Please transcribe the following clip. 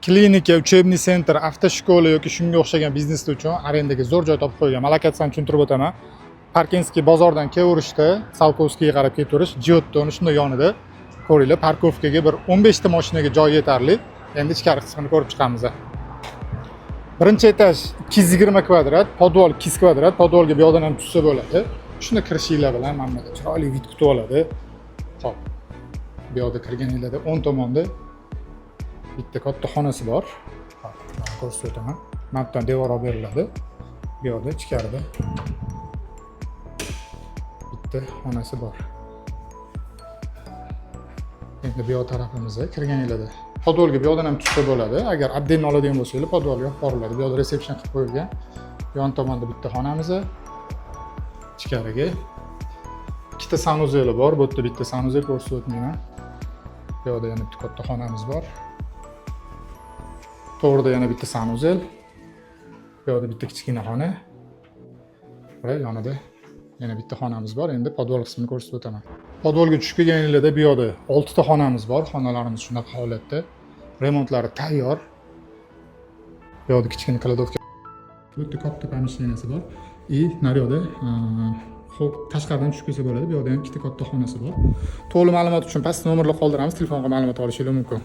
klinika, учебный center, avtoshkola yoki shunga o'xshagan bizneslar uchun arendaga zo'r joy topib qo'ygan. Malakasini tushuntirib o'taman. Parkinskiy bozordan kelaverishda, Salkovskiyga qarab ketaverish, Jiyotda uni shunday yonida ko'ringlar, parkovkaga bir 15 ta mashinaga joy yetarli. Endi ichkari qismini ko'rib chiqamiz. Birinchi etaj 220 kvadrat, podval 2 kvadrat, podvalga bu yoqdan ham tushsa bo'ladi. Shuni kirishinglar bilan mana chiroyli vid kutib oladi. Xo'p. Bu yoqda kirganingizda o'ng tomonda bitta katta xonasi bor. Hop, ko'rsatib o'taman. Mana bu devor olib beriladi. Bu yoqda ichkarida bitta xonasi bor. Endi bu yoq tarafimizga kirganingizda podvalga bu yoqdan ham tushsa bo'ladi. Agar отдельно oladigan bo'lsangiz, podvalga olib boriladi. Bu yoqda resepsiyon qilib qo'yilgan. Yon tomonda bitta xonamiz bor. Ichkariga ikkita sanuzeli bor. Bu yerda bitta sanuzel ko'rsatib o'tmayman. Bu yoqda yana bitta katta xonamiz bor. To'g'rida yana bitta sanuzel. Bu yoqda bitta kichkina xona. Va yonida yana bitta xonamiz bor. Endi podval qismini ko'rsatib o'taman. Podvalga tushib kelganingizda bu yoqda 6 ta xonamiz bor. Xonalarimiz shunaqa holatda. Remontlari tayyor. Bu yoqda kichkina kladovka. Bu yerda katta pomeshcheniyasi bor. Naryoqda xo'p, tashqaridan tushib kelsa bo'ladi. Bu yoqda ham ikkita katta xonasi bor. To'liq ma'lumot uchun pastda nomerlar qoldiramiz. Telefonga ma'lumot olishingiz mumkin.